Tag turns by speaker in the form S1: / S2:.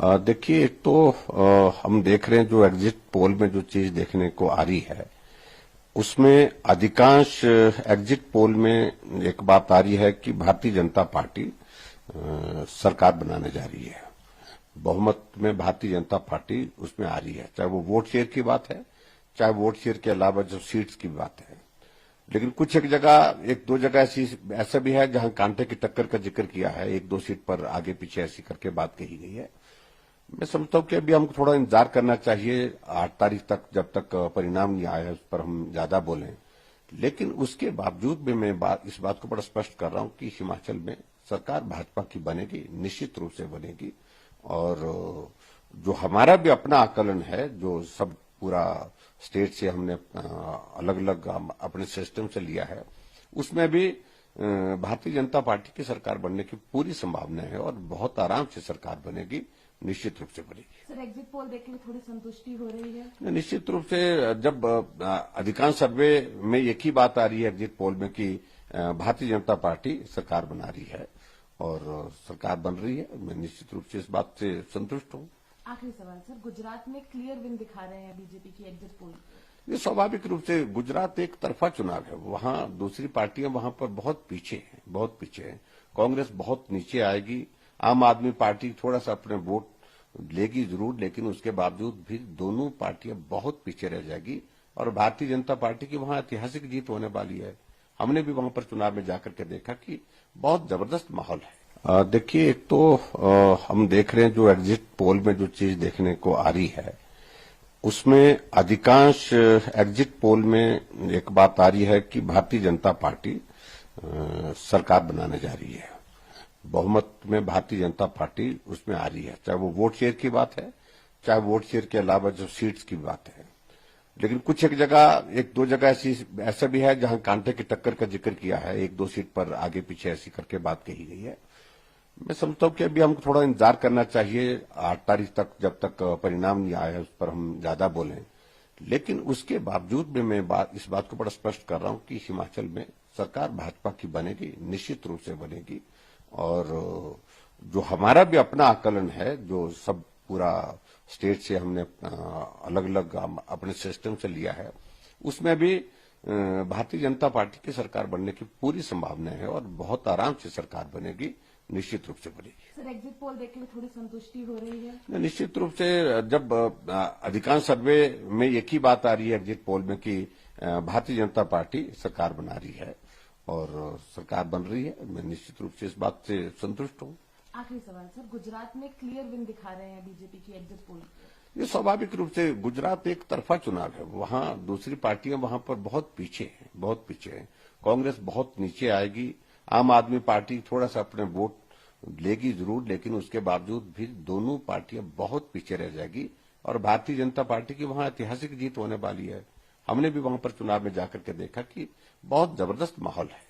S1: देखिए, एक तो हम देख रहे हैं जो एग्जिट पोल में जो चीज देखने को आ रही है, उसमें अधिकांश एग्जिट पोल में एक बात आ रही है कि भारतीय जनता पार्टी सरकार बनाने जा रही है। बहुमत में भारतीय जनता पार्टी उसमें आ रही है, चाहे वो वोट शेयर की बात है, चाहे वोट शेयर के अलावा जो सीट्स की बात है। लेकिन कुछ एक दो जगह ऐसा भी है जहां कांटे की टक्कर का जिक्र किया है, एक दो सीट पर आगे पीछे ऐसी करके बात कही गई है। मैं समझता हूं कि अभी हमको थोड़ा इंतजार करना चाहिए 8 तारीख तक, जब तक परिणाम नहीं आया उस पर हम ज्यादा बोलें। लेकिन उसके बावजूद भी मैं इस बात को बड़ा स्पष्ट कर रहा हूं कि हिमाचल में सरकार भाजपा की बनेगी, निश्चित रूप से बनेगी। और जो हमारा भी अपना आकलन है, जो सब पूरा स्टेट से हमने अलग अलग अपने सिस्टम से लिया है, उसमें भी भारतीय जनता पार्टी की सरकार बनने की पूरी संभावना है और बहुत आराम से सरकार बनेगी, निश्चित रूप से बनेगी।
S2: सर, एग्जिट पोल देख के थोड़ी संतुष्टि हो रही है?
S1: निश्चित रूप से जब अधिकांश सर्वे में एक ही बात आ रही है एग्जिट पोल में कि भारतीय जनता पार्टी सरकार बना रही है और सरकार बन रही है, मैं निश्चित रूप से इस बात से संतुष्ट हूं।
S2: आखिरी सवाल सर, गुजरात में क्लियर विन दिखा रहे हैं बीजेपी की एग्जिट पोल।
S1: ये स्वाभाविक रूप से गुजरात एक तरफा चुनाव है, वहां दूसरी पार्टियां वहां पर बहुत पीछे हैं, बहुत पीछे हैं। कांग्रेस बहुत नीचे आएगी, आम आदमी पार्टी थोड़ा सा अपने वोट लेगी जरूर, लेकिन उसके बावजूद भी दोनों पार्टियां बहुत पीछे रह जाएगी और भारतीय जनता पार्टी की वहां ऐतिहासिक जीत होने वाली है। हमने भी वहां पर चुनाव में जाकर के देखा कि बहुत जबरदस्त माहौल है। देखिए, एक तो हम देख रहे हैं जो एग्जिट पोल में जो चीज देखने को आ रही है, उसमें अधिकांश एग्जिट पोल में एक बात आ रही है कि भारतीय जनता पार्टी सरकार बनाने जा रही है। बहुमत में भारतीय जनता पार्टी उसमें आ रही है, चाहे वो वोट शेयर की बात है, चाहे वोट शेयर के अलावा जो सीट्स की बात है। लेकिन एक दो जगह ऐसा भी है जहां कांटे की टक्कर का जिक्र किया है, एक दो सीट पर आगे पीछे ऐसी करके बात कही गई है। मैं समझता हूं कि अभी हमको थोड़ा इंतजार करना चाहिए 8 तारीख तक, जब तक परिणाम नहीं आया उस पर हम ज्यादा बोलें। लेकिन उसके बावजूद भी मैं इस बात को बड़ा स्पष्ट कर रहा हूं कि हिमाचल में सरकार भाजपा की बनेगी, निश्चित रूप से बनेगी। और जो हमारा भी अपना आकलन है, जो सब पूरा स्टेट से हमने अलग अलग अपने सिस्टम से लिया है, उसमें भी भारतीय जनता पार्टी की सरकार बनने की पूरी संभावना है और बहुत आराम से सरकार बनेगी, निश्चित रूप से बनेगी।
S2: सर, एग्जिट पोल देख के थोड़ी संतुष्टि हो रही है?
S1: निश्चित रूप से जब अधिकांश सर्वे में एक ही बात आ रही है एग्जिट पोल में कि भारतीय जनता पार्टी सरकार बना रही है और सरकार बन रही है, मैं निश्चित रूप से इस बात से संतुष्ट हूं।
S2: आखिरी सवाल सर, गुजरात में क्लियर विन दिखा रहे हैं बीजेपी की एग्जिट पोल।
S1: ये स्वाभाविक रूप से गुजरात एक तरफा चुनाव है, वहां दूसरी पार्टियां वहां पर बहुत पीछे हैं, बहुत पीछे हैं। कांग्रेस बहुत नीचे आएगी, आम आदमी पार्टी थोड़ा सा अपने वोट लेगी जरूर, लेकिन उसके बावजूद भी दोनों पार्टियां बहुत पीछे रह जाएगी और भारतीय जनता पार्टी की वहां ऐतिहासिक जीत होने वाली है। हमने भी वहां पर चुनाव में जाकर के देखा कि बहुत जबरदस्त माहौल है।